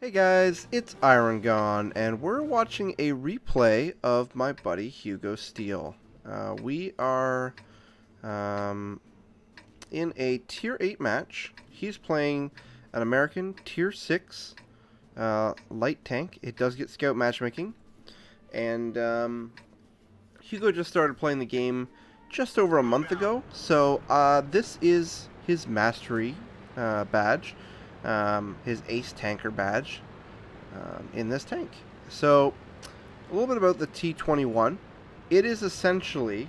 Hey guys, it's Iron Gone, and we're watching a replay of my buddy Hugosteel. We are in a Tier 8 match. He's playing an American Tier 6 light tank. It does get scout matchmaking. And Hugo just started playing the game just over a month ago. So this is his mastery badge. His ace tanker badge in this tank. So a little bit about the T21. It is essentially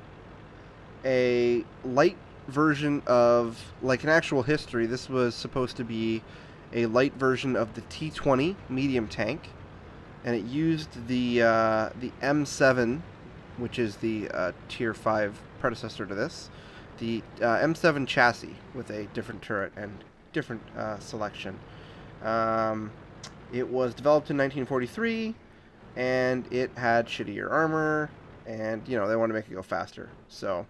a light version of, like an actual history, this was supposed to be a light version of the T20 medium tank, and it used the M7, which is the Tier 5 predecessor to this, the M7 chassis with a different turret and different selection. It was developed in 1943, and it had shittier armor, and they want to make it go faster. So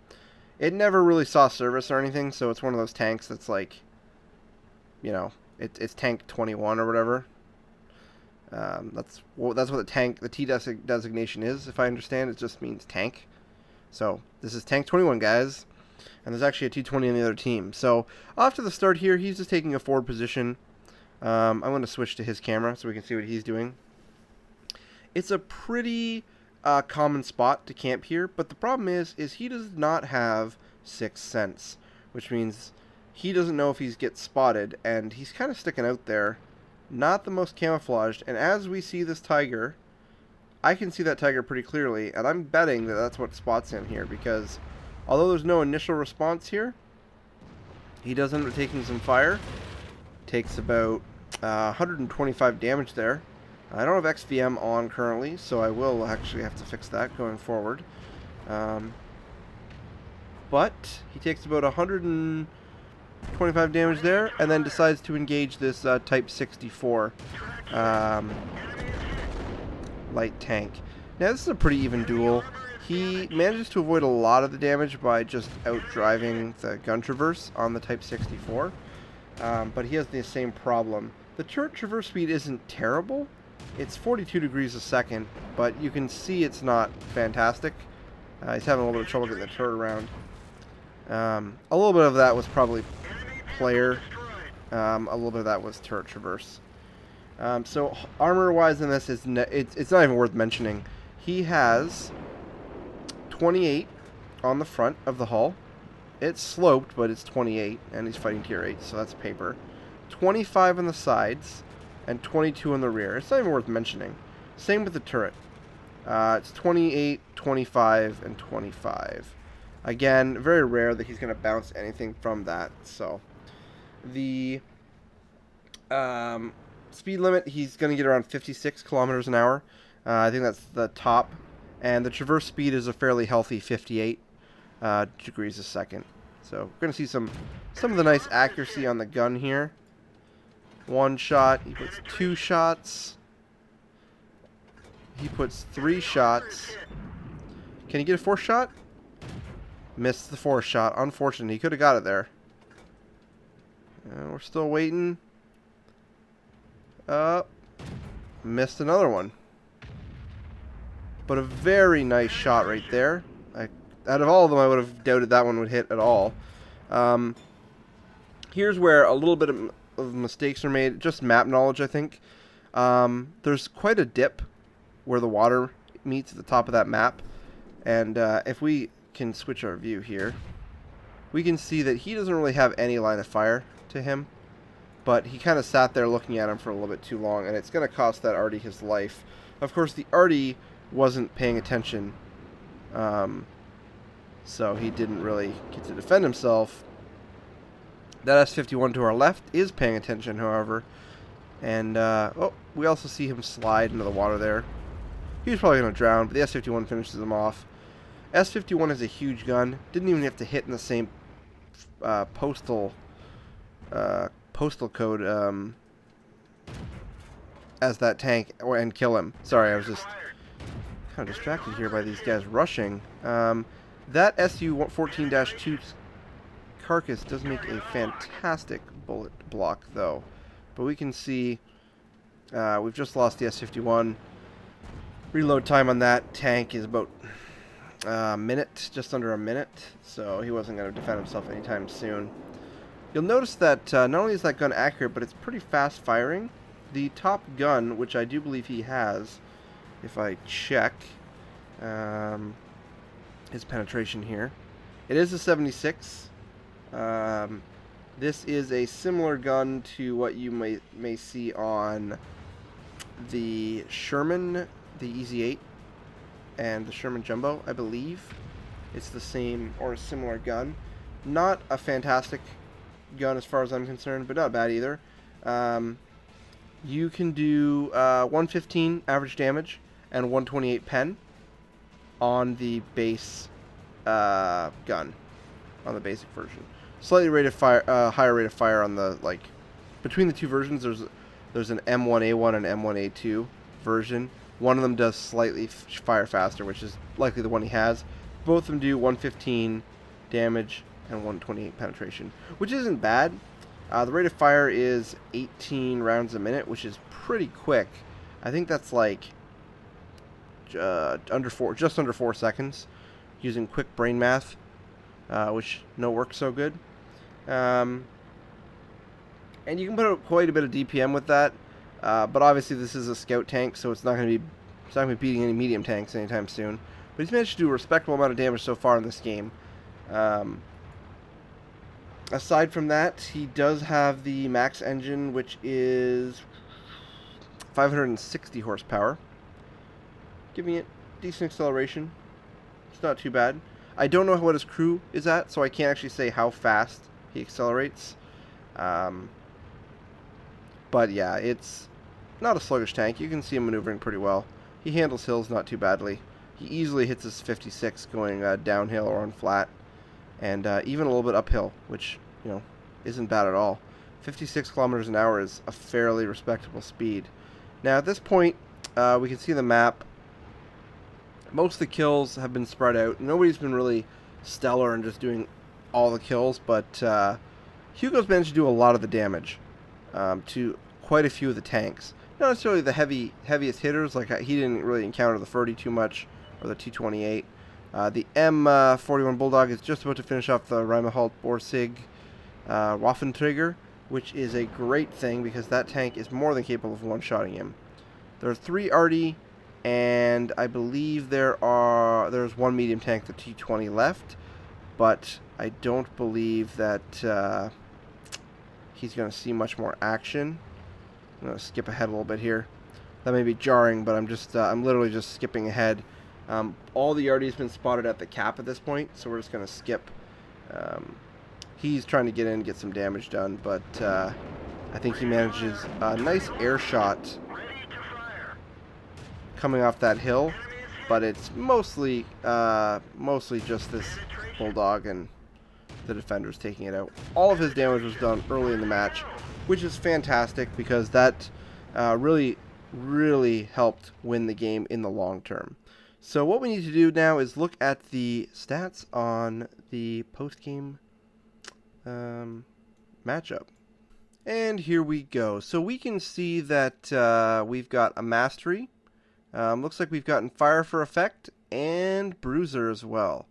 it never really saw service or anything. So it's one of those tanks that's like, it's tank 21 or whatever. That's what the T designation is. If I understand, it just means tank. So this is tank 21, guys. And there's actually a T20 on the other team. So after the start here, he's just taking a forward position. I'm going to switch to his camera so we can see what he's doing. It's a pretty common spot to camp here, but the problem is he does not have sixth sense, which means he doesn't know if he gets spotted, and he's kind of sticking out there, not the most camouflaged. And as we see this tiger, I can see that tiger pretty clearly, and I'm betting that that's what spots him here, because although there's no initial response here, he does end up taking some fire. Takes about 125 damage there. I don't have XVM on currently, so I will actually have to fix that going forward. But he takes about 125 damage there, and then decides to engage this Type 64 light tank. Now this is a pretty even duel. He manages to avoid a lot of the damage by just outdriving the gun traverse on the Type 64. But he has the same problem. The turret traverse speed isn't terrible. It's 42 degrees a second, but you can see it's not fantastic. He's having a little bit of trouble getting the turret around. A little bit of that was probably player. A little bit of that was turret traverse. So armor-wise in this, it's not even worth mentioning. He has 28 on the front of the hull. It's sloped, but it's 28, and he's fighting Tier 8, so that's paper. 25 on the sides, and 22 on the rear. It's not even worth mentioning. Same with the turret. It's 28, 25, and 25. Again, very rare that he's going to bounce anything from that. So the speed limit, he's going to get around 56 kilometers an hour. I think that's the top. And the traverse speed is a fairly healthy 58 degrees a second. So we're going to see some of the nice accuracy on the gun here. One shot. He puts two shots. He puts three shots. Can he get a fourth shot? Missed the fourth shot. Unfortunate. He could have got it there. We're still waiting. Missed another one. But a very nice shot right there. Out of all of them, I would have doubted that one would hit at all. Here's where a little bit of mistakes are made. Just map knowledge, I think. There's quite a dip where the water meets at the top of that map. And if we can switch our view here, we can see that he doesn't really have any line of fire to him. But he kind of sat there looking at him for a little bit too long, and it's going to cost that Artie his life. Of course, the Artie wasn't paying attention. So he didn't really get to defend himself. That S-51 to our left is paying attention, however. And, we also see him slide into the water there. He was probably going to drown, but the S-51 finishes him off. S-51 is a huge gun. Didn't even have to hit in the same postal code as that tank and kill him. Sorry, I was just kind of distracted here by these guys rushing. That Su-14-2 carcass does make a fantastic bullet block, though. But we can see We've just lost the S51. Reload time on that tank is about a minute, just under a minute, so he wasn't going to defend himself anytime soon. You'll notice that not only is that gun accurate, but it's pretty fast firing. The top gun, which I do believe he has, if I check his penetration here, it is a 76. This is a similar gun to what you may see on the Sherman, the EZ8, and the Sherman Jumbo, I believe. It's the same or a similar gun. Not a fantastic gun as far as I'm concerned, but not bad either. You can do 115 average damage and 128 pen on the base gun, on the basic version. Slightly rate of fire, higher rate of fire on the, like, between the two versions. There's an M1A1 and M1A2 version. One of them does slightly fire faster, which is likely the one he has. Both of them do 115 damage and 128 penetration, which isn't bad. The rate of fire is 18 rounds a minute, which is pretty quick. I think that's like just under 4 seconds, using quick brain math, which no works so good. And you can put out quite a bit of DPM with that, but obviously this is a scout tank, so it's not going to be beating any medium tanks anytime soon. But he's managed to do a respectable amount of damage so far in this game. Aside from that, he does have the max engine, which is 560 horsepower, giving it decent acceleration. It's not too bad. I don't know what his crew is at, so I can't actually say how fast he accelerates. But yeah, it's not a sluggish tank. You can see him maneuvering pretty well. He handles hills not too badly. He easily hits his 56 going downhill or on flat, and even a little bit uphill, which, you know, isn't bad at all. 56 kilometers an hour is a fairly respectable speed. Now at this point, we can see the map. Most of the kills have been spread out. Nobody's been really stellar and just doing all the kills, but Hugo's managed to do a lot of the damage to quite a few of the tanks. Not necessarily the heaviest hitters, like he didn't really encounter the 30 too much, or the T21. The M41 Bulldog is just about to finish off the Rheinmetall Borsig Waffenträger, which is a great thing because that tank is more than capable of one-shotting him. There are 3 arty, and I believe there's one medium tank, the T20, left, but I don't believe that he's going to see much more action. I'm going to skip ahead a little bit here. That may be jarring, but I'm literally just skipping ahead. All the arty's been spotted at the cap at this point, so we're just going to skip. He's trying to get in and get some damage done, but I think he manages a nice air shot coming off that hill, but it's mostly just this Bulldog and the defenders taking it out. All of his damage was done early in the match, which is fantastic because that really helped win the game in the long term. So what we need to do now is look at the stats on the post-game matchup. And here we go. So we can see that we've got a mastery. Looks like we've gotten fire for effect and bruiser as well.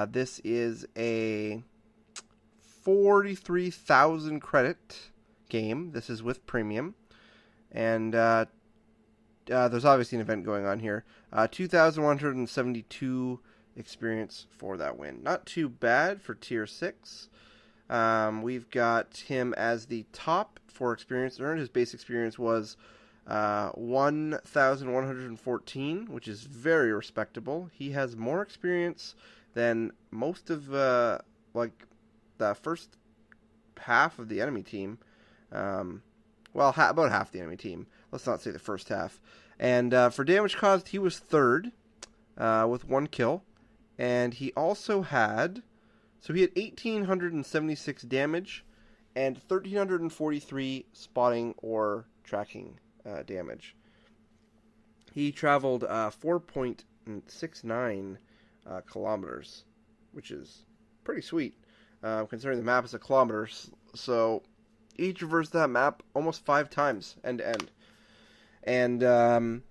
This is a 43,000 credit game. This is with premium. And there's obviously an event going on here. 2,172 experience for that win. Not too bad for tier 6. We've got him as the top for experience earned. His base experience was 1,114, which is very respectable. He has more experience than most of the first half of the enemy team. Well, about half the enemy team. Let's not say the first half. And for damage caused, he was third with 1 kill. And he also had... So he had 1,876 damage and 1,343 spotting or tracking damage. He traveled 4.69 kilometers, which is pretty sweet, considering the map is a kilometer. So he traversed that map almost 5 times end to end. And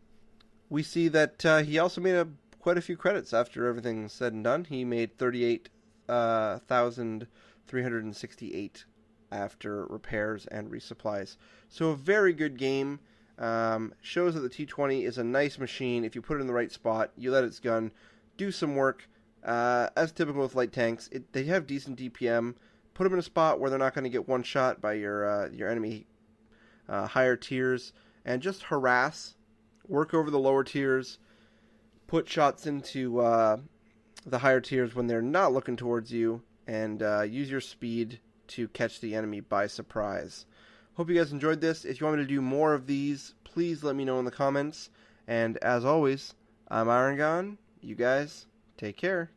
we see that he also made quite a few credits after everything's said and done. He made 38,368 after repairs and resupplies. So a very good game. Shows that the T20 is a nice machine. If you put it in the right spot, you let its gun do some work. As typical with light tanks, they have decent DPM. Put them in a spot where they're not going to get one shot by your enemy higher tiers, and just harass, work over the lower tiers, put shots into the higher tiers when they're not looking towards you, and use your speed to catch the enemy by surprise. Hope you guys enjoyed this. If you want me to do more of these, please let me know in the comments. And as always, I'm Iron Gon. You guys, take care.